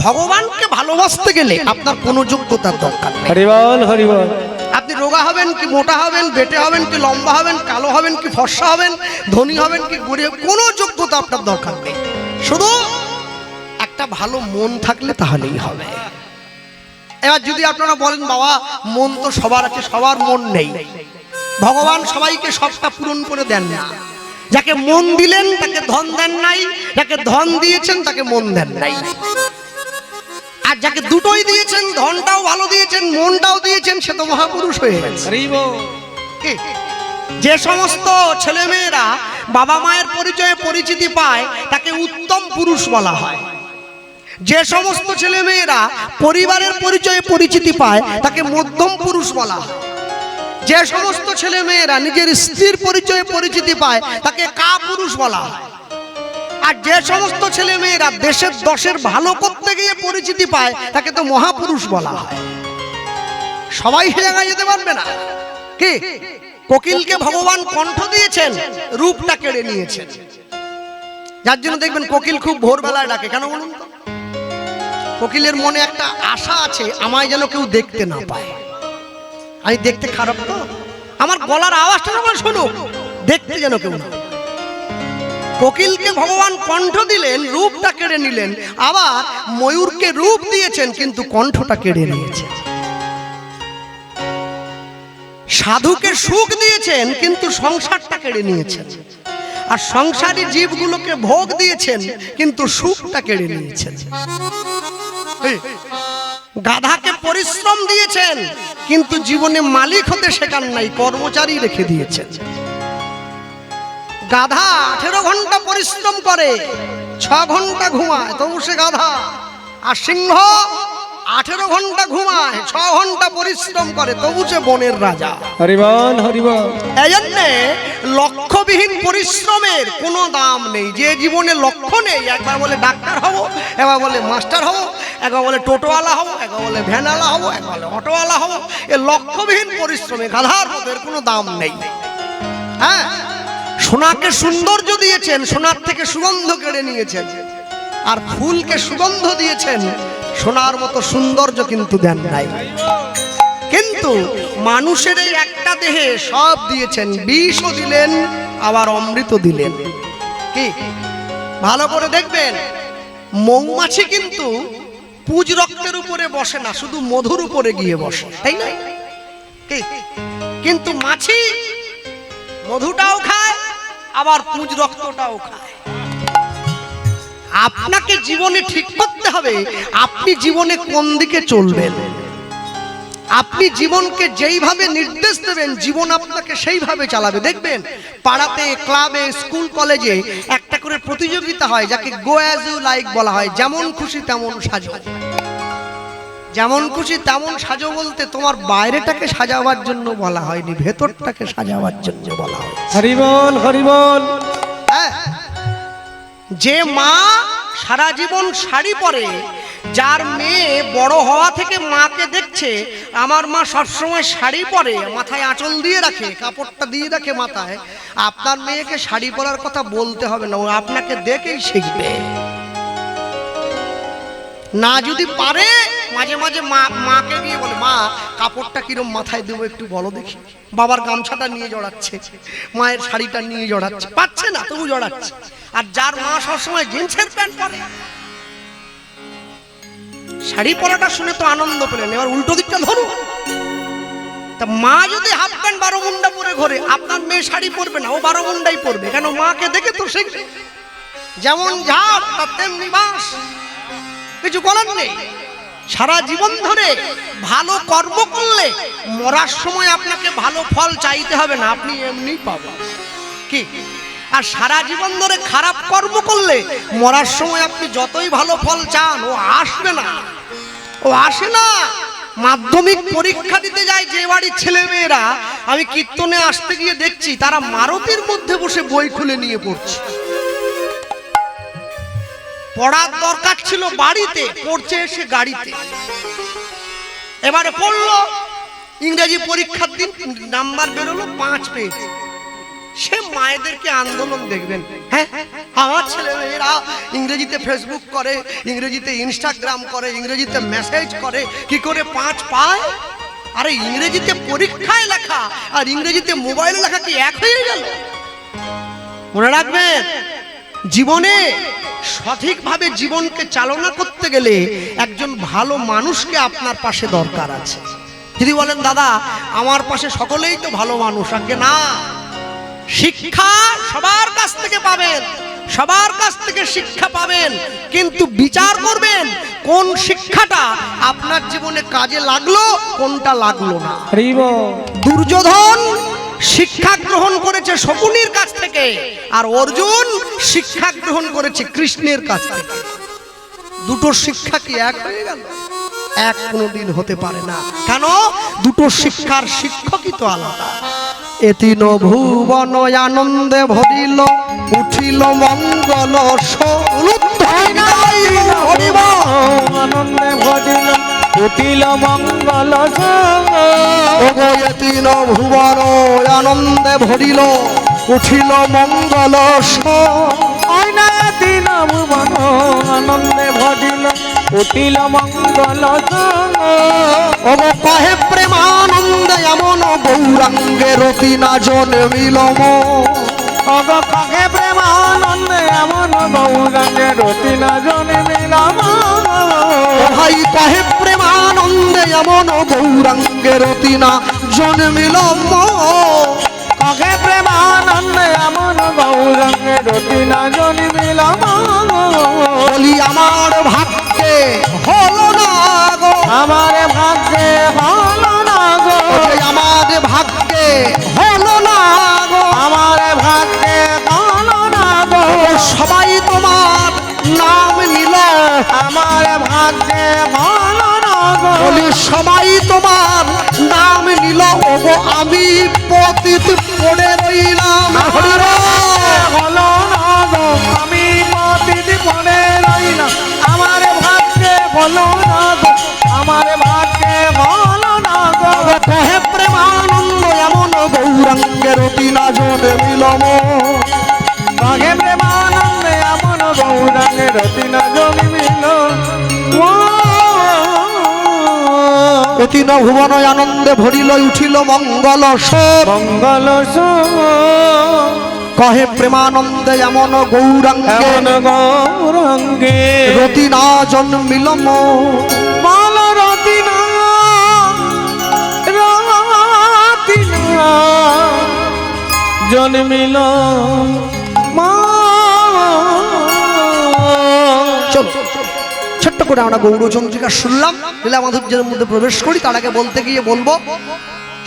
ভগবানকে ভালোবাসতে গেলে আপনার কোনো যোগ্যতার দরকার নেই। হরি বল হরি বল। আপনি রোগা হবেন কি মোটা হবেন, বেটে হবেন কি লম্বা হবেন, কালো হবেন কি ফর্সা হবেন, ধনী হবেন কি গরিব, কোনো যোগ্যতা আপনার দরকার নেই। শুধু একটা ভালো মন থাকলে তাহলেই হবে। এবার যদি আপনারা বলেন বাবা মন তো সবার আছে, সবার মন নেই, ভগবান সবাইকে সবটা পূরণ করে দেন না। যাকে মন দিলেন তাকে ধন দেন নাই, যাকে ধন দিয়েছেন তাকে মন দেন নাই। আর যাকে দুটোই দিয়েছেন, ধনটাও ভালো দিয়েছেন, মনটাও দিয়েছেন, সে তো মহাপুরুষ হয়ে গেছে। যে সমস্ত ছেলে মেয়েরা বাবা মায়ের পরিচয়ে পরিচিতি পায় তাকে উত্তম পুরুষ বলা হয়। যে সমস্ত ছেলে মেয়েরা পরিবারের পরিচয়ে পরিচিতি পায় তাকে মধ্যম পুরুষ বলা হয়। যে সমস্ত ছেলে মেয়েরা নিজের স্ত্রীর পরিচয়ে পরিচিতি পায় তাকে কাপুরুষ বলা হয়। আর যে সমস্ত ছেলে মেয়েরা দেশের দশের ভালো করতে গিয়ে পরিচিতি পায় তাকে তো মহাপুরুষ বলা হয়। সবাই সে জায়গায় যেতে পারবে না। কি কোকিলকে ভগবান কণ্ঠ দিয়েছেন, রূপটা কেড়ে নিয়েছেন। যার জন্য দেখবেন কোকিল খুব ভোরবেলায় ডাকে। কেন বলুন তো? কোকিলের মনে একটা আশা আছে, আমায় যেন কেউ দেখতে না পায়। আমি দেখতে খারাপ তো, আমার গলার আওয়াজটা যখন শুনুক, দেখতে যেন কেউ না। কোকিলকে ভগবান কণ্ঠ দিলেন, রূপটা কেড়ে নিলেন। আবার ময়ূরকে রূপ দিয়েছেন কিন্তু কণ্ঠটা কেড়ে নিয়েছেন। সাধুকে সুখ দিয়েছেন কিন্তু সংসারটা কেড়ে নিয়েছেন। আর সংসারী জীবগুলোকে ভোগ দিয়েছেন কিন্তু সুখটা কেড়ে নিয়েছেন। গাধাকে পরিশ্রম দিয়েছেন কিন্তু জীবনে মালিক হতে শেখান নাই, কর্মচারী রেখে দিয়েছেন। গাধা 18 ঘন্টা পরিশ্রম করে, 6 ঘন্টা ঘুমায়, তবু সে গাধা। আর সিংহ 18 ঘন্টা ঘুমায়, 6 ঘন্টা পরিশ্রম করে, তবু সে বনের রাজা। হরি বল হরি বল। এই জন্য লক্ষ্যবিহীন পরিশ্রমের কোনো দাম নেই। যে জীবনে লক্ষ্য নেই, একবার বলে ডাক্তার হব, একবার বলে মাস্টার হব, একবার বলে টোটোওয়ালা হব, একবার বলে ভ্যানওয়ালা হব, একবার বলে অটোওয়ালা হব, এ লক্ষ্যবিহীন পরিশ্রমে গাধার মধ্যে কোনো দাম নেই। হ্যাঁ, সোনাকে সৌন্দর্য দিয়েছেন, সোনার থেকে সুগন্ধ কেড়ে নিয়েছেন। আর ফুলকে সুগন্ধ দিয়েছেন, সোনার মতো সৌন্দর্য কিন্তু দেন নাই। কিন্তু মানুষের এই একটা দেহে সব দিয়েছেন, বিষও দিলেন আবার অমৃত দিলেন। কি ভালো করে দেখবেন, মৌমাছি কিন্তু পুজ রক্তের উপরে বসে না, শুধু মধুর উপরে গিয়ে বসে, তাই না? কিন্তু মাছি মধুটাও খায় আবার পুজ রক্তটাও খায়। আপনাকে জীবনে ঠিক করতে হবে আপনি জীবনে কোন দিকে চলবেন। আপনি জীবনকে যেইভাবে নির্দেশ দেবেন, জীবন আপনাকে সেইভাবে চালাবে। দেখবেন পাড়াতে, ক্লাবে, স্কুল কলেজে একটা করে প্রতিযোগিতা হয়, যাকে গো অ্যাজ ইউ লাইক বলা হয়। যেমন খুশি তেমন সাজো। যেমন খুশি তেমন সাজো বলতে তোমার বাইরেটাকে সাজাবার জন্য বলা হয়নি, ভেতরটাকে সাজাবার জন্য বলা হয়। হরি বল হরি বল। যে মা সারা জীবন শাড়ি পরে, যার মেয়ে বড় হওয়া থেকে মাকে দেখছে, আমার মা সবসময় শাড়ি পরে, মাথায় আঁচল দিয়ে রাখে, কাপড়টা দিয়ে রাখে মাথায়, আপনার মেয়েকে শাড়ি পরার কথা বলতে হবে না, ও আপনাকে দেখেই শিখবে। না যদি পারে মাঝে মাঝে মাকে গিয়ে বলে, মা কাপড়টা কিরম মাথায় দেবো একটু বলো দেখি। বাবার গামছাটা নিয়ে জড়াচ্ছে, মায়ের শাড়িটা নিয়ে জড়াচ্ছে, পাচ্ছে না তবু জড়াচ্ছে। আর যার মা সবসময় জিন্সের প্যান্ট পরে, শাড়ি পরাটা শুনে তো আনন্দ পেলেন, এবার উল্টো দিকটা ধরুন। তা মা যদি হাফ প্যান্ট 12 মুন্ডা পরে ঘরে, আপনার মেয়ে শাড়ি পরবে না, ও 12 মুন্ডাই পরবে। কেন? মাকে দেখে তো শিখবে। যেমন ঝাড় তার তেমনি বাঁশ, কিছু বলার নেই। সারা জীবন ধরে ভালো কর্ম করলে মরার সময় আপনাকে ভালো ফল চাইতে হবে না, আপনি এমনি পাবেন। কি? আর সারা জীবন ধরে খারাপ কর্ম করলে মরার সময় আপনি যতই ভালো ফল চান, ও আসবে না, ও আসে না। মাধ্যমিক পরীক্ষা দিতে যায় যে বাড়ির ছেলে মেয়েরা, আমি কীর্তনে আসতে গিয়ে দেখছি তারা মারুতির মধ্যে বসে বই খুলে নিয়ে পড়ছে। পড়ার দরকার ছিল বাড়িতে, পড়ছে এসে গাড়িতে। এবারে পড়লো, ইংরেজি পরীক্ষার দিন নাম্বার বেরোলো 5 পেয়েছে। সে মায়েদেরকে আন্দোলন দেখবেন। হ্যাঁ, আমার ছেলে মেয়েরা ইংরেজিতে ফেসবুক করে, ইংরেজিতে ইনস্টাগ্রাম করে, ইংরেজিতে মেসেজ করে, কি করে 5 পায়? আরে ইংরেজিতে পরীক্ষায় লেখা আর ইংরেজিতে মোবাইলে লেখা কি এক হয়ে গেল? মনে রাখবেন, জীবনে সঠিকভাবে জীবনকে চালনা করতে গেলে একজন ভালো মানুষকে আপনার পাশে দরকার আছে। যদি বলেন দাদা আমার পাশে সকলেই তো ভালো মানুষ, আগে না, শিক্ষা সবার কাছ থেকে পাবেন, সবার কাছ থেকে শিক্ষা পাবেন, কিন্তু বিচার করবেন কোন শিক্ষাটা আপনার জীবনে কাজে লাগলো, কোনটা লাগলো না। দুর্যোধন শিক্ষা গ্রহণ করেছে শকুনির কাছ থেকে, আর অর্জুন শিক্ষা গ্রহণ করেছে কৃষ্ণের কাছ থেকে। দুটো শিক্ষা কি এক হয়ে গেল? এক কোনোদিন হতে পারে না। কেন? দুটো শিক্ষার শিক্ষকই তো আলাদা। এতিন ভুবন আনন্দে ভরিল, উঠিল মঙ্গল আনন্দে ভরিল, উঠিল মঙ্গল। এতিন ভুবন আনন্দে ভরিল, উঠিল মঙ্গল। দিন ভুবন আনন্দে ভরিল, উঠিল মঙ্গল। কহে প্রেমানন্দে এমন গৌরাঙ্গে রতি না জন্মিল। কহে প্রেমানন্দে এমন গৌরাঙ্গে রতি না জন্মিল। ভাই কহে প্রেমানন্দে এমন গৌরাঙ্গে রতি না জন্মিল। কহে প্রেমানন্দে এমন গৌরাঙ্গে রতি না জন্মিল। বলি আমার ভাগ্যে হলো না গো, আমার ভাগ্যে হলো না গো, আমার ভাগ্যে হলো না গো, আমার ভাগ্যে হলো না গো। সবাই তোমার নাম নিল, আমার ভাগ্যে হলো না গো। বলি সবাই তোমার নাম নিল, ওগো আমি পতিত পড়ে রইলাম। হলো না গো, আমি পতিত পড়ে রইলাম। আমার ভাগ্যে হলো না গো, আমার ভাগ্যে হলো না গো। কহে প্রেমানন্দ এমন গৌরাঙ্গে রতি না জন্মিল। কহে প্রেমানন্দে এমন গৌরাঙ্গে রতি না জন্মিল। অতিন ভুবন আনন্দে ভরিল, উঠিল মঙ্গল। মঙ্গল কহে প্রেমানন্দে এমন গৌরাঙ্গে গৌরাঙ্গে রতি না জন্মিল। মাল রতি না, রতি না জন্মিল। চলো ছোট্ট করে আমরা গৌরচন্দ্রিকা শুনলাম, লীলা মাধুর্যের মধ্যে প্রবেশ করি। তার আগে বলতে গিয়ে বলবো,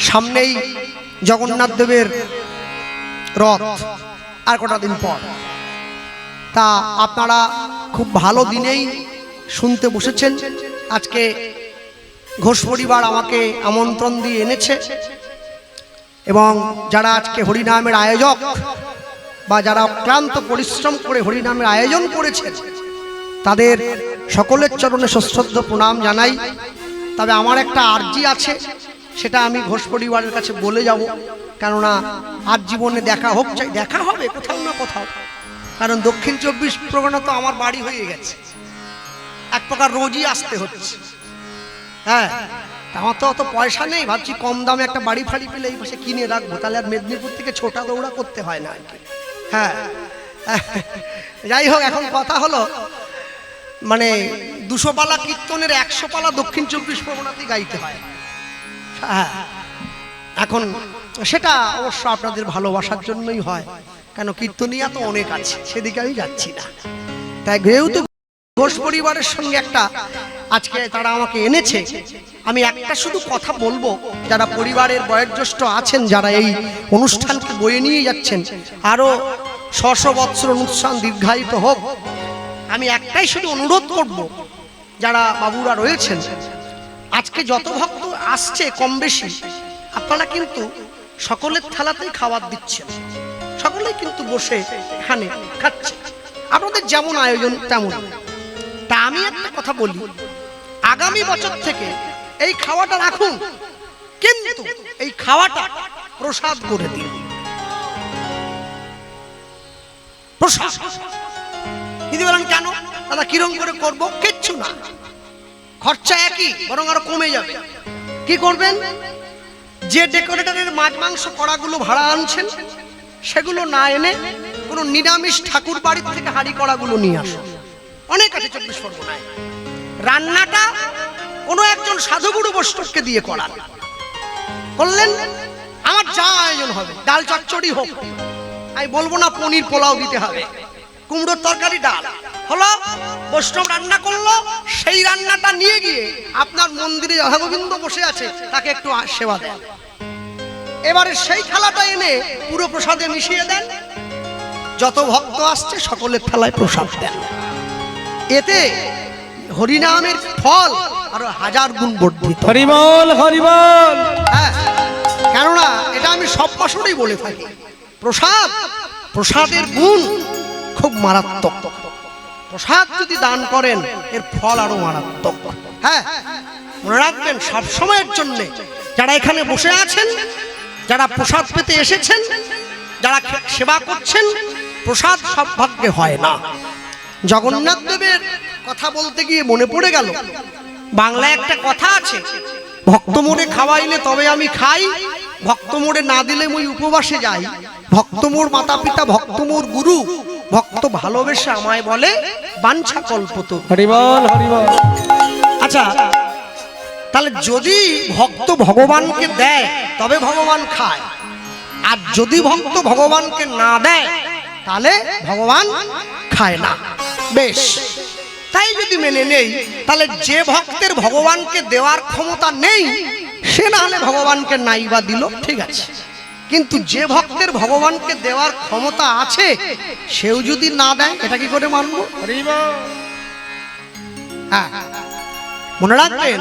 সামনেই জগন্নাথ দেবের রথ আর কটা দিন পর। তা আপনারা খুব ভালো দিনেই শুনতে বসেছেন। আজকে ঘোষ পরিবার আমাকে আমন্ত্রণ দিয়ে এনেছে, এবং যারা আজকে হরিনামের আয়োজক বা যারা অক্লান্ত পরিশ্রম করে হরিনামের আয়োজন করেছেন, তাদের সকলের চরণে সশ্রদ্ধ প্রণাম জানাই। তবে আমার একটা আর্জি আছে, সেটা আমি ঘোষ পরিবারের কাছে বলে যাব, কেননা আজ জীবনে দেখা হোক, চাই দেখা হবে কোথাও না কোথাও, কারণ দক্ষিণ 24 পরগনা তো আমার বাড়ি হয়ে গেছে, এক প্রকার রোজই আসতে হচ্ছে। হ্যাঁ, আমার তো অত পয়সা নেই, ভাবছি কম দামে একটা বাড়ি ফাড়ি পেলে এই পাশে কিনে রাখবো, তাহলে আর মেদিনীপুর থেকে ছোটা দৌড়া করতে হয় না আর কি। হ্যাঁ, যাই হোক, এখন কথা হলো মানে 200 পালা কীর্তনের 100 পালা দক্ষিণ 24 পরগনাতেই গাইতে হয়। হ্যাঁ, এখন সেটা অবশ্য আপনাদের ভালোবাসার জন্যই হয়, কেন কীর্তনিয়া তো অনেক আছে, সেদিকে আমি যাচ্ছি না। তাই যেহেতু ঘোষ পরিবারের সঙ্গে একটা আজকে তারা আমাকে এনেছে, আমি একটা শুধু কথা বলবো, যারা পরিবারের বয়োজ্যেষ্ঠ আছেন, যারা এই অনুষ্ঠানকে বয়ে নিয়ে যাচ্ছেন, আরো 600 বৎসর অনুষ্ঠান দীর্ঘায়িত হোক। আমি একটাই শুধু অনুরোধ করব, যারা বাবুরা রয়েছেন, আজকে যত ভক্ত আসছে কম বেশি, আপনারা কিন্তু সকলের থালাতেই খাবার দিচ্ছেন, সকলেই কিন্তু বসে এখানে খাচ্ছে, আপনাদের যেমন আয়োজন তেমন। তা আমি একটা কথা বলি, আগামী বছর থেকে এই খাওয়াটা রাখুন, কিন্তু এই খাওয়াটা প্রসাদ করে দিন। প্রসাদ। দিদি বলেন কেন দাদা, কিরম করে করব? কিচ্ছু না, খরচা একই, বরং আরো কমে যাবে। কি করবেন? যে ডেকোরেটরের মাছ মাংস কড়াগুলো ভাড়া আনছেন সেগুলো না এনে কোনো নিরামিষ ঠাকুর বাড়ির থেকে হাঁড়ি কড়াগুলো নিয়ে আসুন। অনেক আছে 24 পরগনায়। রান্নাটা কোনো একজন সাধুগুরু বৈষ্ণবকে দিয়ে করান, করলেন, আমার যা আয়োজন হবে, ডাল চচ্চড়ি হোক, আমি বলবো না পনির পোলাও দিতে হবে, কুমড়োর তরকারি ডাল হলো, বৈষ্ণব রান্না করলো, সেই রান্নাটা নিয়ে গিয়ে আপনার মন্দিরে রাধা গোবিন্দ বসে আছে তাকে একটু সেবা দেন। এবারে সেই থালাটা এনে পুরো প্রসাদে মিশিয়ে দেন, যত ভক্ত আসছে সকলের থালায় প্রসাদ দেন। এতে হরিনামের ফল আরো 1000 গুণ বর্ধিত। হরি বল, হরি বল। হ্যাঁ, কেননা এটা আমি সব বছরই বলে থাকি, প্রসাদের গুণ খুব মারাত্মক। প্রসাদ যদি দান করেন এর ফল আরো মারাত্মক। হ্যাঁ, মনে রাখবেন সব সময়ের জন্য যারা এখানে বসে আছেন, যারা প্রসাদ পেতে এসেছেন, যারা সেবা করছেন, প্রসাদ সব ভাগ্যে হয় না। জগন্নাথ দেবের কথা বলতে গিয়ে মনে পড়ে গেল, বাংলায় একটা কথা আছে, ভক্ত মোড়ে খাওয়াইলে তবে আমি খাই, ভক্ত মোড়ে না দিলে মই উপবাসে যাই, ভক্ত মোর মাতা পিতা, ভক্ত মোর গুরু, ভক্ত ভালোবেসে আমায় বলে বাঞ্ছা কল্পত। হরি বল, হরি বল। আচ্ছা, তাহলে যদি ভক্ত ভগবানকে দেয় তবে ভগবান খায়, আর যদি ভক্ত ভগবানকে না দেয় তাহলে ভগবান খায় না। বেশ, তাই যদি মেনে নেই, তাহলে যে ভক্তের ভগবানকে দেওয়ার ক্ষমতা নেই সে না হলে ভগবানকে নাই বা দিল, ঠিক আছে, কিন্তু যে ভক্তের ভগবানকে দেওয়ার ক্ষমতা আছে সেও যদি না দেয়, এটা কি করে মানব? হ্যাঁ, মনে রাখবেন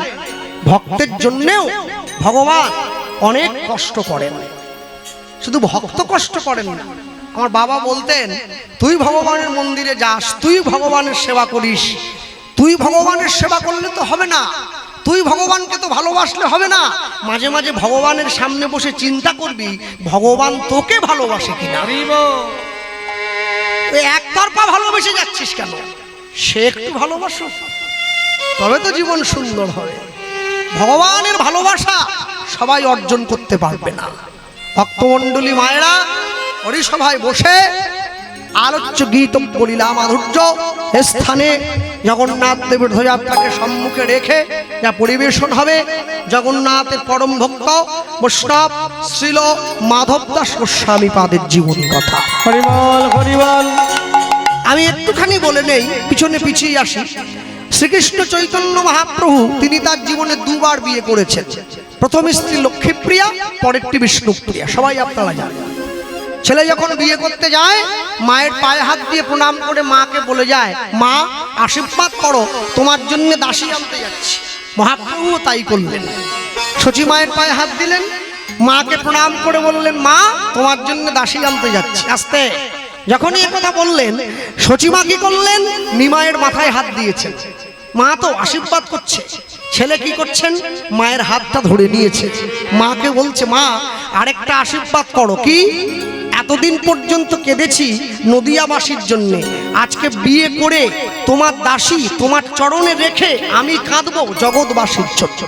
ভক্তের জন্যেও ভগবান অনেক কষ্ট করেন, শুধু ভক্ত কষ্ট করেন না। আমার বাবা বলতেন, তুই ভগবানের মন্দিরে যাস, তুই ভগবানের সেবা করিস, তুই ভগবানের সেবা করলে তো হবে না, তুই ভগবানকে তো ভালোবাসলে হবে না, মাঝে মাঝে ভগবানের সামনে বসে চিন্তা করবি ভগবান তোকে ভালোবাসে কিনা। একতরফা ভালোবেসে যাচ্ছিস কেন? সে একটু ভালোবাসো, তবে তো জীবন সুন্দর হবে। ভগবানের ভালোবাসা সবাই অর্জন করতে পারবে না। ভক্তমণ্ডলী মায়েরা হরিসভায় বসে আলোচ্য গীত বলিলা মাধুর্য স্থানে জগন্নাথ দেবের ধ্বজাত্রাকে সম্মুখে রেখে যা পরিবেশন হবে, জগন্নাথের পরম ভক্ত বৈষ্ণব শ্রীল মাধব দাস গোস্বামী পাদের জীবনী কথা। হরি বল, হরি বল। আমি একটুখানি বলে নেই, পিছনে পিছিয়ে আসি। শ্রীকৃষ্ণ চৈতন্য মহাপ্রভু তিনি তার জীবনে 2 বার বিয়ে করেছেন। প্রথম স্ত্রী লক্ষ্মীপ্রিয়া, পরেরটি বিষ্ণুপ্রিয়া, সবাই আপনারা জানেন। ছেলে যখন বিয়ে করতে যায় মায়ের পায়ে হাত দিয়ে প্রণাম করে মাকে বলে যায়, মা আশীর্বাদ করো, তোমার জন্য দাসী আনতে যাচ্ছি। মহাপ্রভু তাই করলেন, সচী মায়ের পায়ে হাত দিলেন, মাকে প্রণাম করে বললেন, মা তোমার জন্য দাসী আনতে যাচ্ছি। আস্তে যখনই এ কথা বললেন, সচিমা কি করলেন? নিমায়ের মাথায় হাত দিয়েছেন। মা তো আশীর্বাদ করছে, ছেলে কি করছেন? মায়ের হাতটা ধরে নিয়েছে। মাকে বলছে, মা আরেকটা আশীর্বাদ করো। কি? এতদিন পর্যন্ত কেঁদেছি নদিয়াবাসীর জন্য, আজকে বিয়ে করে তোমার দাসী তোমার চরণে রেখে আমি কাঁদবো জগৎবাসীর জন্য।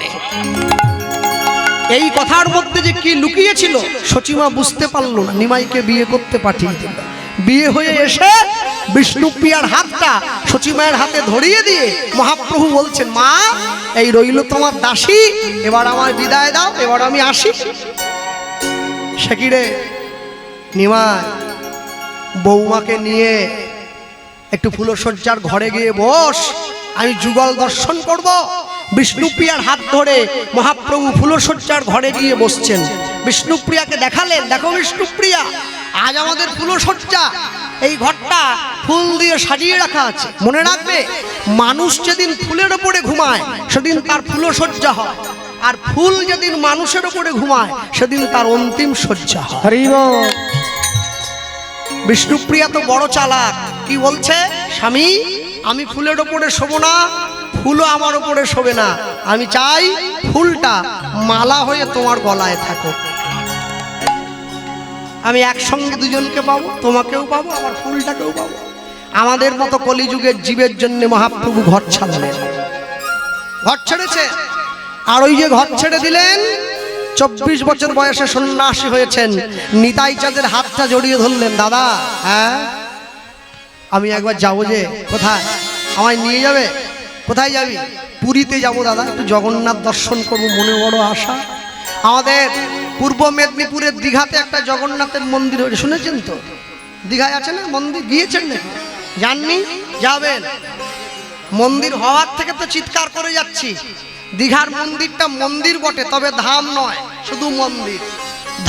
এই কথার মধ্যে যে কি লুকিয়েছিল সচিমা বুঝতে পারলো না, নিমাইকে বিয়ে করতে পাঠিয়ে দিল। বিয়ে হয়ে এসে বিষ্ণুপ্রিয়ার হাতটা সচিমায়ের হাতে ধরিয়ে দিয়ে মহাপ্রভু বলছেন, মা এই রইল তোমার দাসী, এবার আমার বিদায় দাও, এবার আমি আসি। সে কি রে নিমাই, বৌমাকে নিয়ে একটু ফুলশয্যার ঘরে গিয়ে বস, আমি যুগল দর্শন করব। বিষ্ণুপ্রিয়ার হাত ধরে মহাপ্রভু ফুলশয্যার ঘরে গিয়ে বসছেন। বিষ্ণুপ্রিয়াকে দেখালেন, দেখো বিষ্ণুপ্রিয়া, আজ আমাদের ফুলশয্যা, এই ঘরটা ফুল দিয়ে সাজিয়ে রাখা আছে। মনে রাখবে, মানুষ যেদিন ফুলের ওপরে ঘুমায় সেদিন তার ফুলশয্যা হয়, আর ফুল যেদিন মানুষের ওপরে ঘুমায় সেদিন তার অন্তিম শয্যা হয়। হরি বল। বিষ্ণুপ্রিয়া তো বড় চালাক, কি বলছে, স্বামী আমি ফুলের ওপরে শোবো না, ফুলও আমার ওপরে শোবে না, আমি চাই ফুলটা মালা হয়ে তোমার গলায় থাকুক। আমি একসঙ্গে দুজনকে পাবো, তোমাকেও পাবো, আমার ফুলটাকেও পাবো। আমাদের মতো কলিযুগের জীবের জন্য মহাপ্রভু ঘর ছাড়লেন, ঘর ছেড়েছে। আর ওই যে ঘর ছেড়ে দিলেন, 24 বছর বয়সে সন্ন্যাসী হয়েছেন, নিতাই চাঁদের হাতটা জড়িয়ে ধরলেন। দাদা, হ্যাঁ আমি একবার যাবো, যে কোথায় আমায় নিয়ে যাবে? কোথায় যাবি? পুরীতে যাবো দাদা, একটু জগন্নাথ দর্শন করবো, মনে বড় আশা। আমাদের পূর্ব মেদিনীপুরের দীঘাতে একটা জগন্নাথের মন্দির হয়েছে, শুনেছেন তো? দীঘায় আছে না মন্দির? গিয়েছেন নাকি? জাননি? যাবেন। মন্দির হওয়ার থেকে তো চিৎকার করে যাচ্ছি। দীঘার মন্দিরটা মন্দির বটে, তবে ধাম নয়, শুধু মন্দির।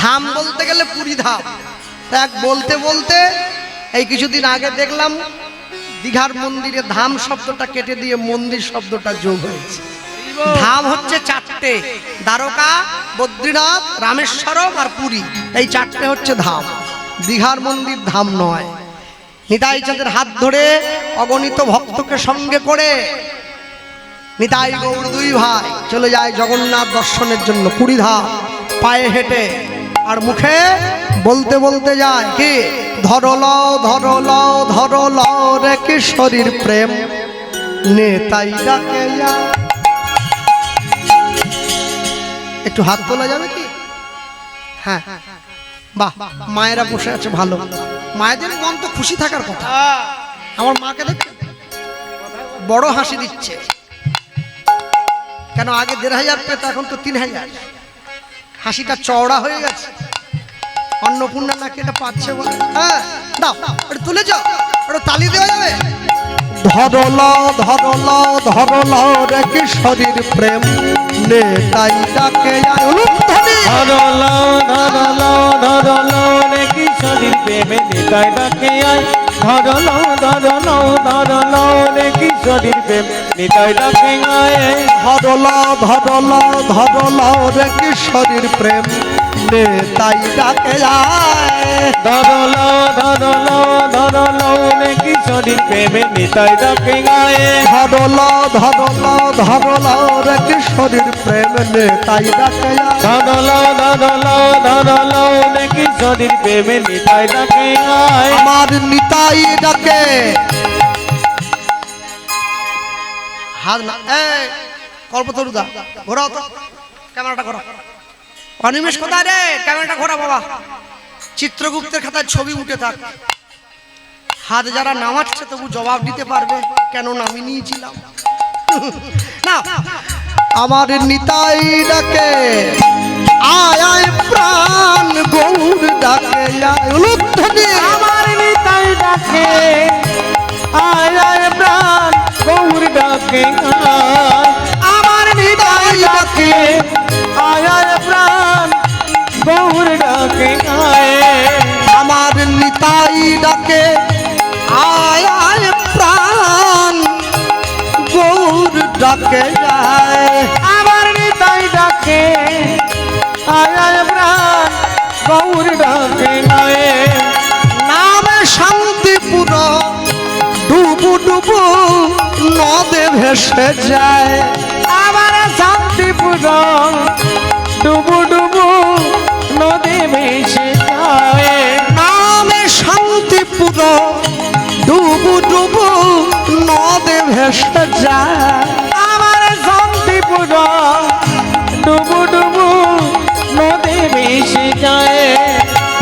ধাম বলতে গেলে পুরী ধাম। এক বলতে বলতে এই কিছুদিন আগে দেখলাম দীঘার মন্দিরে ধাম শব্দটা কেটে দিয়ে মন্দির শব্দটা যোগ হয়েছে। ধাম হচ্ছে 4টে, দ্বারকা, বদ্রীনাথ, রামেশ্বরম আর পুরী, এই 4টে হচ্ছে ধাম। দীঘার মন্দির ধাম নয়। নিতাই চাঁদের হাত ধরে অগণিত ভক্তকে সঙ্গে করে নিতাই গৌর দুই ভাই চলে যায় জগন্নাথ দর্শনের জন্য পুরী ধাম, পায়ে হেঁটে। আর মুখে বলতে বলতে যায় কি, ধরলাও ধরলাও ধরলাও রে কিশোরীর প্রেম, নেতাই ডাকে যায়। একটু হাত তোলা যাবে কি? হ্যাঁ, বাহ, মায়েরা বসে আছে, ভালো। মায়েদের মন তো খুশি থাকার কথা। আমার মাকে দেখে বড় হাসি দিচ্ছে। কেন? আগে 1500 পেত, এখন তো 3000। হাসিটা চওড়া হয়ে গেছে। অন্নপূর্ণা নাকি এটা পাচ্ছে বলে। হ্যাঁ, দাও, একটু তুলে যাও, একটু তালি দেওয়া যাবে। ধরলাও ধরলাও ধরলাও রে কিশোরীর প্রেম, নেতাই ডাকে যায়। ধরলাও ধরলাও ধরলাও রে কিশোরীর প্রেমে, নিতাই ডাকে আয়। ধরলাও ধরলাও ধরলাও রে কিশোরীর প্রেম, নিতাই ডাকে আয়। ধরলাও ধরলাও ধরলাও রে কিশোরীর প্রেম, নেতাই ডাকে যায়। ধরলাও ধরলাও ধরলাও রে কিশোরীর প্রেমে, নিতাই ডাকে আয়। ধরলাও ধরলাও ধরলাও রে কিশোরীর প্রেম, নেতাই ডাকে যায়। ধরলাও ধরলাও ধরলাও রে কিশোরীর প্রেমে, নিতাই ডাকে আয়। আমার নিতাই ডাকে। হাত না, এই কল্পতরুদা ঘোরাও তো, ক্যামেরাটা ঘোরা। অনিমেষ কোথায় রে? ক্যামেরাটা ঘোরা বাবা। চিত্রগুপ্তের খাতায় ছবি উঠে থাক। হাত যারা নামাচ্ছে তবু জবাব দিতে পারবে কেন নামি নিয়েছিলাম না। আমার নিতাই ডাকে, আয় আয় প্রাণ গৌর ডাকে আয়। উলুধ্বনি। আমার নিতাই ডাকে, আয় আয় প্রাণ গৌর ডাকে আয়। আমার নিতাই ডাকে, আয় আয় প্রাণ গৌর ডাকে আয়। আমার নিতাই ডাকে, আয় আয় প্রাণ গৌর ডাকে যায়। আমার নিতাই ডাকে, আয় আয় প্রাণ গৌর ডাকে আয়। নামে শান্তিপুর ডুবু ডুবু নদে ভেসে যায়। আমার শান্তিপুর ডুবু ডুবু নদী ভেসে যায়। নামে শান্তিপুর ডুবু ডুবু নদে ভেসে যায়। আমার শান্তিপুর ডুবু ডুবু নদী ভেসে যায়।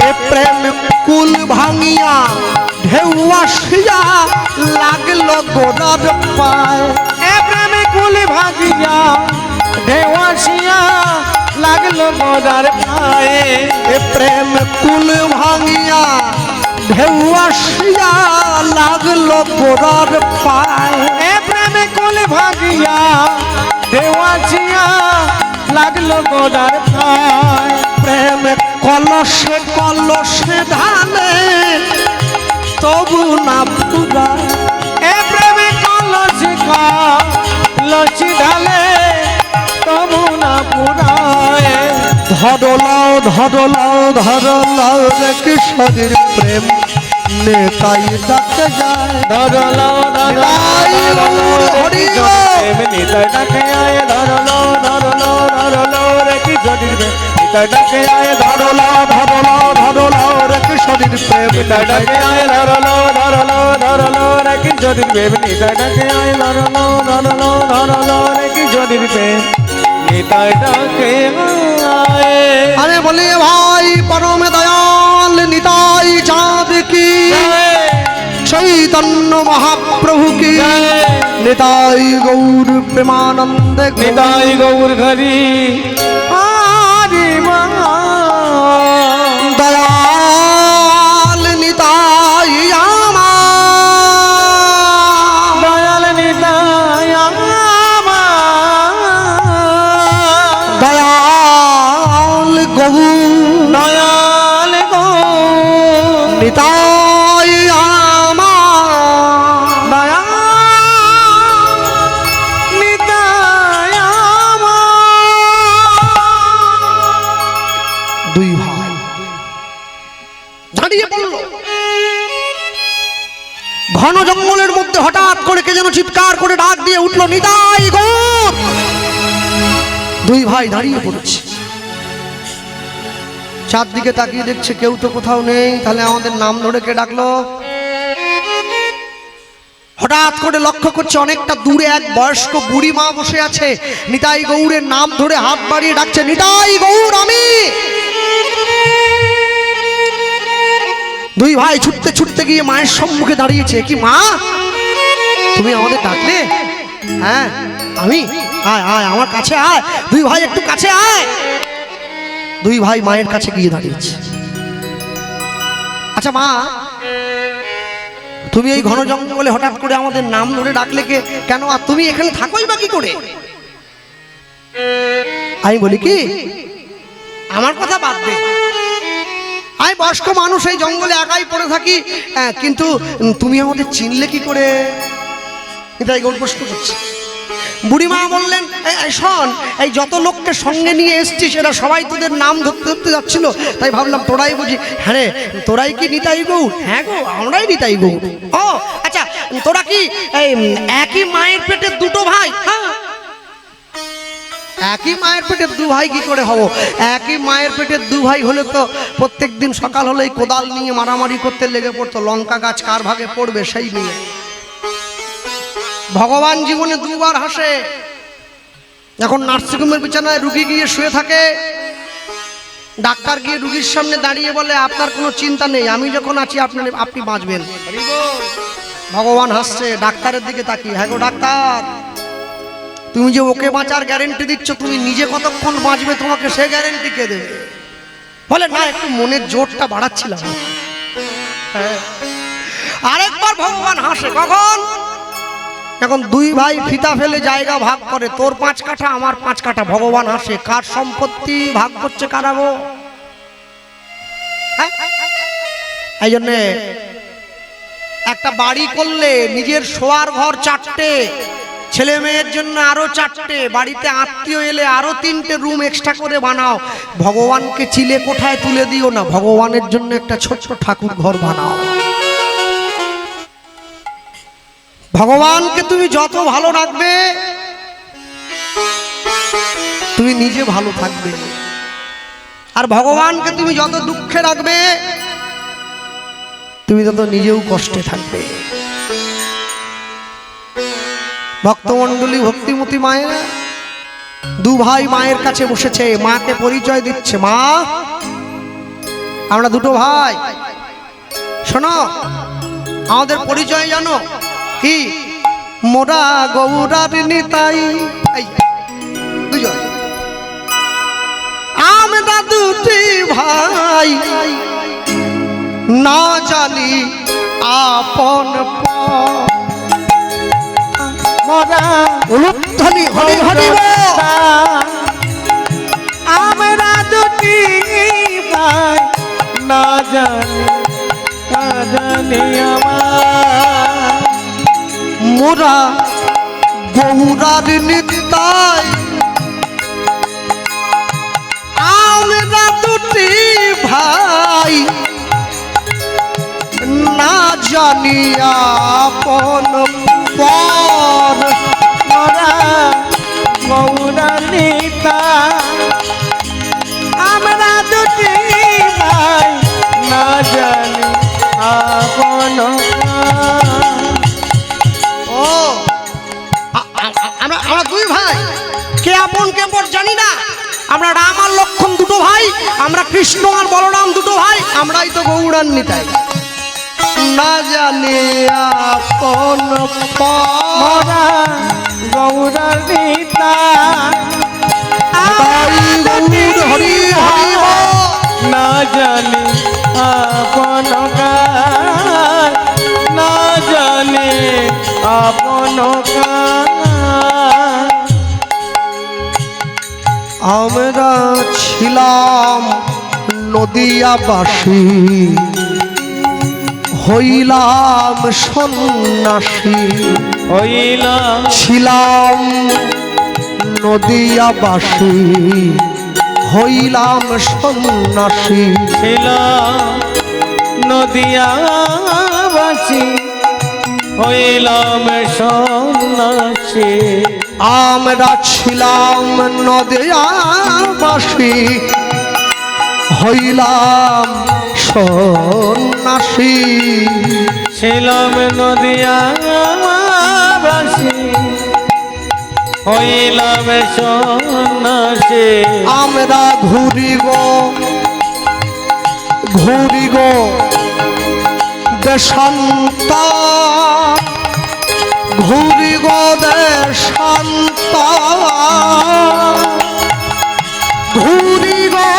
এ প্রেম কুল ভাঙিয়া ঢেউ আসিয়া লাগলো গোড়ার পায়। এ প্রেমে কুলি ভাগিয়া ঢেউ আসিয়া লাগলো গোদার পায়ে। এ প্রেম কুল ভাঙিয়া ঢেউ আসিয়া লাগলো গোড়ার পায়। এ প্রেমে কুলি ভাগিয়া ঢেউ আসিয়া লাগলো গোদার পায়ে। প্রেম কলসে কলসে ঢালে তবু না ফুরায়। এ প্রেমে কলসি কলসি ঢালে তবু না পুরায়। ধরলাও ধরলাও ধরলাও রে কিশোরীর প্রেম, নেতাই ডাকে যায়। ধরলাও নিতাই গৌর হরি গো। নিতাই ডাকে আয়। ধরলাও ধরলাও ধরলাও রে কিশোরীর প্রেম, নিতাই ডাকে আয় ধরলো ধরলো ধরলো রে কিশোরীর প্রেম নিতাই ডাকে আয় ধরলো ধরলো ধরলো রে কিশোরীর প্রেম নিতাই ডাকে আয় ধরলো ধরলো ধরলো রে কিশোরীর প্রেম নিতাই ডাকে আয়। আরে বলি ভাই পরমে দয়াল নিতাই চাঁদ কি, চৈতন্য মহাপ্রভু কি, নিতাই গৌর প্রেমানন্দ নিতাই গৌর ঘরি হরি দয়াল নিতাই আমার, দয়াল নিতাই দয়াল গৌর, দয়াল গৌর নিতাই আমার, দয়াল নিতাই দুই ভাই দাঁড়িয়ে পড়ল। ঘন জঙ্গলের মধ্যে হঠাৎ করে কে যেন চিৎকার করে ডাক দিয়ে উঠলো, নিতাই গৌর। দুই ভাই দাঁড়িয়ে পড়েছে, চারদিকে তাকিয়ে দেখছে কেউ তো কোথাও নেই, তাহলে আমাদের নাম ধরে কে ডাকলো? হঠাৎ করে লক্ষ্য করছে অনেকটা দূরে এক বয়স্ক বুড়ি মা বসে আছে, নিতাই গৌরের নাম ধরে হাত বাড়িয়ে ডাকছে, নিতাই গৌর আমি। দুই ভাই ছুটতে ছুটতে গিয়ে মায়ের সম্মুখে দাঁড়িয়েছে, কি মা তুমি আমাদের ডাকলে? হ্যাঁ আমি, আয় আয় আমার কাছে আয়, দুই ভাই একটু কাছে আয়। দুই ভাই মায়ের কাছে গিয়ে দাঁড়িয়েছে। আচ্ছা মা, তুমি এই ঘন জঙ্গলে হঠাৎ করে আমাদের নাম ধরে ডাকলে কে কেন, আর তুমি এখানে থাকোই বা কি করে? আমি বলি কি, আমার কথা বাদ দে, আমি বয়স্ক মানুষ, এই জঙ্গলে একাই পড়ে থাকি, কিন্তু তুমি আমাদের চিনলে কি করে? এটাই গল্প প্রশ্ন করছে। বুড়িমা বললেন, শোন, এই যত লোককে সঙ্গে নিয়ে এসছিস এরা সবাই তোদের নাম ধরতে ধরতে যাচ্ছিল, তাই ভাবলাম তোরাই বুঝি। হ্যাঁ রে, তোরাই কি নিতাই গৌর? হ্যাঁ গো আমরাই নিতাই গৌর। ও আচ্ছা, তোরা কি একই মায়ের পেটের দুটো ভাই? হ্যাঁ। একই মায়ের পেটের দু ভাই কি করে হব? একই মায়ের পেটের দু ভাই হলে তো প্রত্যেক দিন সকাল হলেই কোদাল নিয়ে মারামারি করতে লেগে পড়তো, লঙ্কা গাছ কার ভাগে পড়বে সেই নিয়ে। ভগবান জীবনে দুবার হাসে, এখন নার্সিংহোমের বিছানায় রুগী গিয়ে শুয়ে থাকে, ডাক্তার গিয়ে রুগীর সামনে দাঁড়িয়ে বলে আপনার কোনো চিন্তা নেই, আমি যখন আছি আপনি বাঁচবেন। ভগবান হাসছে, ডাক্তারের দিকে তাকিয়ে, হ্যাঁ গো ডাক্তার, তুমি যে ওকে বাঁচার গ্যারেন্টি দিচ্ছ, তুমি নিজে কতক্ষণ বাঁচবে তোমাকে সে গ্যারেন্টি কে দেবে? বলে না, একটু মনের জোরটা বাড়াচ্ছিলাম। হ্যাঁ। আরেকবার ভগবান হাসে, কখন? এখন দুই ভাই ফিতা ফেলে জায়গা ভাগ করে, তোর 5 কাঠা আমার 5 কাঠা। ভগবান হাসে, কার সম্পত্তি ভাগ করছে কারা গো? এই জন্যে একটা বাড়ি করলে নিজের শোয়ার ঘর 4টে, ছেলে মেয়ের জন্য আরো 4টে, বাড়িতে আত্মীয় এলে আরো 3টে রুম এক্সট্রা করে বানাও। ভগবানকে চিলে কোঠায় তুলে দিও না, ভগবানের জন্য একটা ছোট্ট ঠাকুর ঘর বানাও। ভগবানকে তুমি যত ভালো রাখবে তুমি নিজে ভালো থাকবে, আর ভগবানকে তুমি যত দুঃখে রাখবে তুমি তত নিজেও কষ্টে থাকবে। ভক্তমণ্ডলী, ভক্তিমতী মায়েরা, দু ভাই মায়ের কাছে বসেছে, মাকে পরিচয় দিচ্ছে, মা আমরা দুটো ভাই, শোনো আমাদের পরিচয় জানো কি? মোরা গৌরার নিতাই, দুজন আমরা দুটি ভাই, না জানি আপন মোরা উলুধ্বনি হরি হরি আমরা দুটি ভাই, না জানি আমার, মোরা গৌরার নিতাই, আমরা দুটি ভাই, না জানি আপন পর, মোরা গৌরা নিতাই, আমরা আপন ও আমরা দুই ভাই, কে আপন কে পর জানি না। আমরা রাম আর লক্ষ্মণ দুটো ভাই, আমরা কৃষ্ণ আর বলরাম দুটো ভাই, আমরাই তো গৌরান্বিতাই। না জানি আপন মোরা গৌরান্বিতা হরি হরি না জানি আপন না জানি আপন আমরা ছিলাম নদিয়াবাসী, হইলাম সন্ন্যাসী। হইলাম ছিলাম নদিয়াবাসী, হইলাম সন্ন্যাসী। ছিলাম নদিয়াবাসী, হইলাম সন্ন্যাসী। আমরা ছিলাম নদিয়াবাসী, হইলাম সন্ন্যাসী। ছিলাম নদিয়াবাসী, হইলাম সন্ন্যাসী। আমরা ঘুরি গো দেশান্তর, ঘুরি গো দেশান্তর, ঘুরি গো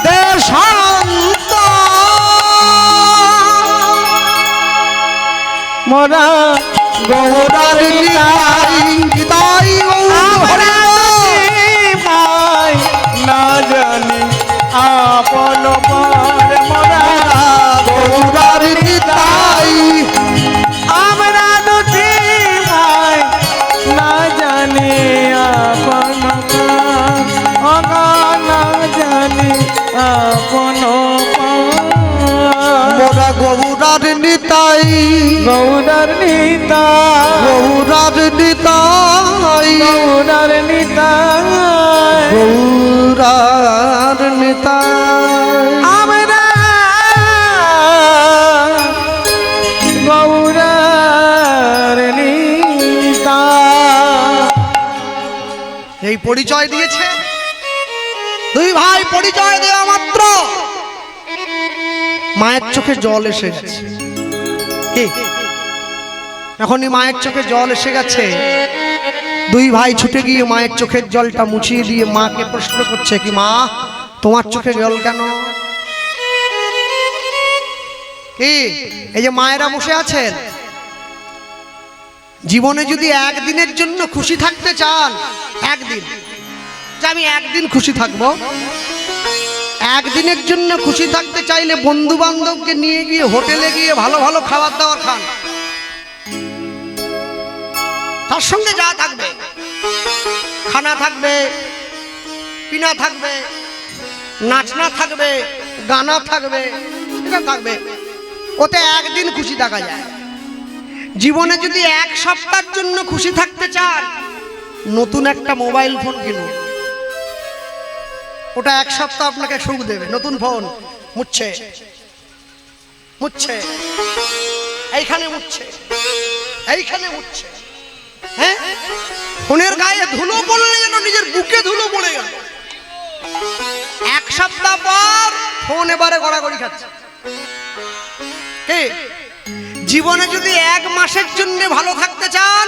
দেশান্তর। মোরা গৌরার নিতাই আমরা ভাই না জানি আপন পর। মোরা গৌরার নিতাই, আমরা দুটি ভাই না জানি আপন পর। না জানি আপন মোরা গৌরার নিতাই, গৌরার নিতা গৌরার নিতাই, গৌরার নিতা গৌরার নিতাই। আমরা গৌরার নিতা। এই পরিচয় দিয়েছে দুই ভাই। পরিচয় দেওয়া মাত্র মায়ের চোখে জল এসে গেছে। কি এখনই মায়ের চোখে জল এসে গেছে। দুই ভাই ছুটে গিয়ে মায়ের চোখের জলটা মুছিয়ে দিয়ে মাকে প্রশ্ন করছে, কি মা তোমার চোখে জল কেন? কি এই যে মায়েরা বসে আছেন, জীবনে যদি একদিনের জন্য খুশি থাকতে চান, একদিন, যে আমি একদিন খুশি থাকবো, একদিনের জন্য খুশি থাকতে চাইলে বন্ধু বান্ধবকে নিয়ে গিয়ে হোটেলে গিয়ে ভালো ভালো খাবার দাবার খান। তার সঙ্গে যা থাকবে, খানা থাকবে, পিনা থাকবে, নাচনা থাকবে, গানা থাকবে, এটা থাকবে, ওতে একদিন খুশি থাকা যায়। জীবনে যদি এক সপ্তাহের জন্য খুশি থাকতে চান, নতুন একটা মোবাইল ফোন কিনুন। ওটা এক সপ্তাহ আপনাকে সুখ দেবে। নতুন ফোন মুছছে মুছছে, এইখানে মুছছে, এইখানে মুছছে, হ্যাঁ, ফোনের গায়ে ধুলো পড়লে যেন নিজের বুকে ধুলো পড়ে গেল। এক সপ্তাহ পর ফোন এবারে গড়াগড়ি খাচ্ছে। কি জীবনে যদি এক মাসের জন্য ভালো থাকতে চান,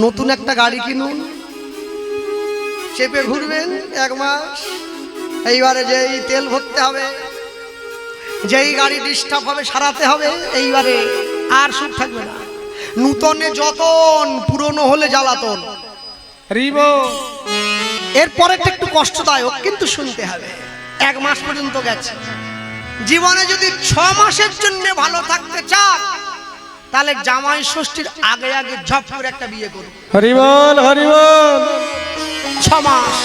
নতুন একটা গাড়ি কিনুন, চেপে ঘুরবেন এক মাস। এইবারে যেই তেল ভরতে হবে, যেই গাড়ি ডিস্টার্ব হবে সারাতে হবে, এইবারে আর সুখ থাকবে না। নূতনে যতন, পুরনো হলে জ্বালাতন। এরপরে একটু কষ্টদায়ক, কিন্তু শুনতে হবে। এক মাস পর্যন্ত গেছে। জীবনে যদি 6 মাসের জন্য ভালো থাকতে চান, তাহলে জামাই ষষ্ঠীর আগে আগে ঝপ করে একটা বিয়ে করুন। হরিবল হরিবল। 6 মাস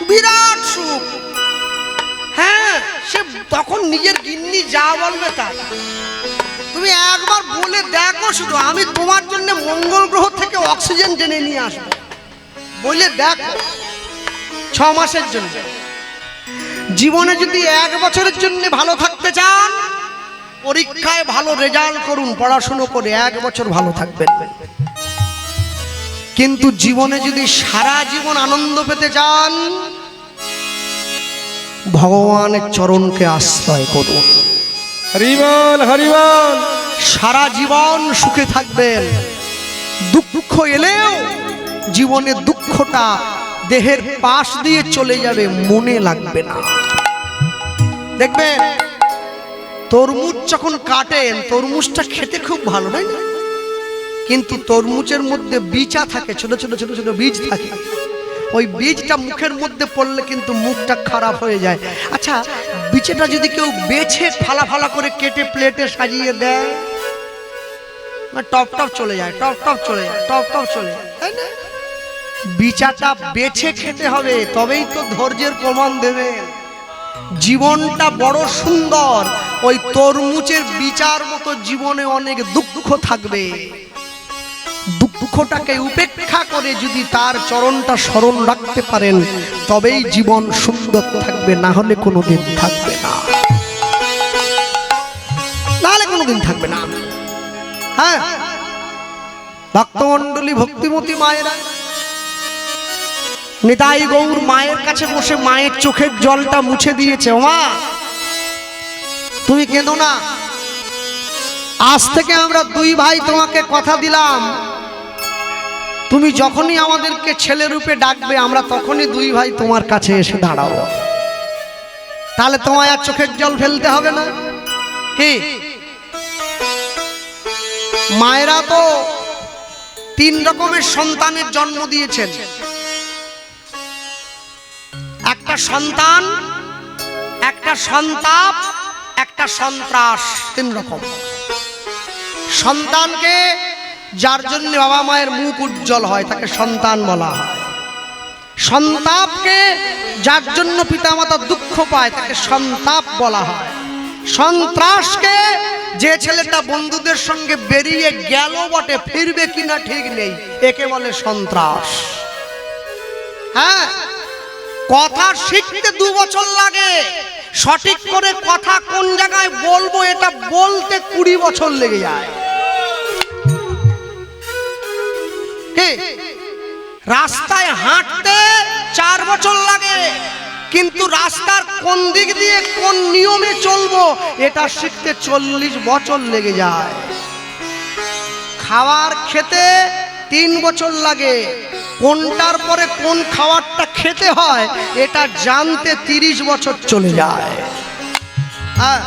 বিরাট সুখ। হ্যাঁ, সে তখন নিজের গিন্নি যা বলবে তাই। তুমি একবার বলে দেখো, শুধু আমি তোমার জন্য মঙ্গল গ্রহ থেকে অক্সিজেন টেনে নিয়ে আসবো, বলে দেখো। 6 মাসের জন্য। জীবনে যদি 1 বছরের জন্য ভালো থাকতে চান, পরীক্ষায় ভালো রেজাল্ট করুন, পড়াশুনো করে 1 বছর ভালো থাকবেন। কিন্তু জীবনে যদি সারা জীবন আনন্দ পেতে চান, ভগবানের চরণকে আশ্রয় করুন। হরিবল হরিবল। সারা জীবন সুখে থাকবেন। দুঃখ এলেও জীবনে দুঃখটা দেহের পাশ দিয়ে চলে যাবে, মনে লাগবে না। দেখবেন তরমুজ যখন কাটেন, তরমুজটা খেতে খুব ভালো, তাই না? কিন্তু তরমুজের মধ্যে বীজা থাকে, ছোট ছোট ছোট ছোট বীজ থাকে। ওই বীজটা মুখের মধ্যে পড়লে কিন্তু মুখটা খারাপ হয়ে যায়। আচ্ছা, বীজটা যদি কেউ বেছে ফালা ফালা করে কেটে প্লেটে সাজিয়ে দেয়, টপ টপ চলে যায়, টপ টপ চলে যায়, টপ টপ চলে যায়, তাই না? বিচাটা বেছে খেতে হবে, তবেই তো ধৈর্যের প্রমাণ দেবে। জীবনটা বড় সুন্দর, ওই তরমুজের বিচার মতো জীবনে অনেক দুঃখ থাকবে। দুঃখটাকে উপেক্ষা করে যদি তার চরণটা স্মরণ রাখতে পারেন, তবেই জীবন সুন্দর থাকবে, না হলে কোনোদিন থাকবে না, নাহলে কোনোদিন থাকবে না। হ্যাঁ, ভক্তমণ্ডলী, ভক্তিমতী মায়েরা, নিতাই গৌর মায়ের কাছে বসে মায়ের চোখের জলটা মুছে দিয়েছে। ও মা, তুমি কেঁদো না, আজ থেকে আমরা 2 ভাই তোমাকে কথা দিলাম, তুমি যখনই আমাদেরকে ছেলে রূপে ডাকবে, আমরা তখনই 2 ভাই তোমার কাছে এসে দাঁড়াবো। তাহলে তোমায় আর চোখের জল ফেলতে হবে না। কি মায়েরা তো 3 রকমের সন্তানের জন্ম দিয়েছেন। একটা সন্তান, একটা সন্তাপ, একটা সন্ত্রাস, 3 রকম সন্তানকে, যার জন্য বাবা মায়ের মুখ উজ্জ্বল হয় তাকে সন্তান বলা হয়। সন্তাপকে, যার জন্য পিতামাতা দুঃখ পায় তাকে সন্তাপ বলা হয়। সন্ত্রাসকে, যে ছেলেটা বন্ধুদের সঙ্গে বেরিয়ে গেল বটে, ফিরবে কিনা ঠিক নেই, একে বলে সন্ত্রাস। হ্যাঁ, কথা শিখতে 2 বছর লাগে, সঠিক করে কথা কোন জায়গায় বলবো এটা বলতে 20 বছর লেগে যায়। রাস্তায় হাঁটতে 4 বছর লাগে, কিন্তু রাস্তার কোন দিক দিয়ে কোন নিয়মে চলবো এটা শিখতে 40 বছর লেগে যায়। খাবার খেতে 3 বছর লাগে, কোনটার পরে কোন খাবারটা খেতে হয় এটা জানতে 30 বছর চলে যায়। হ্যাঁ,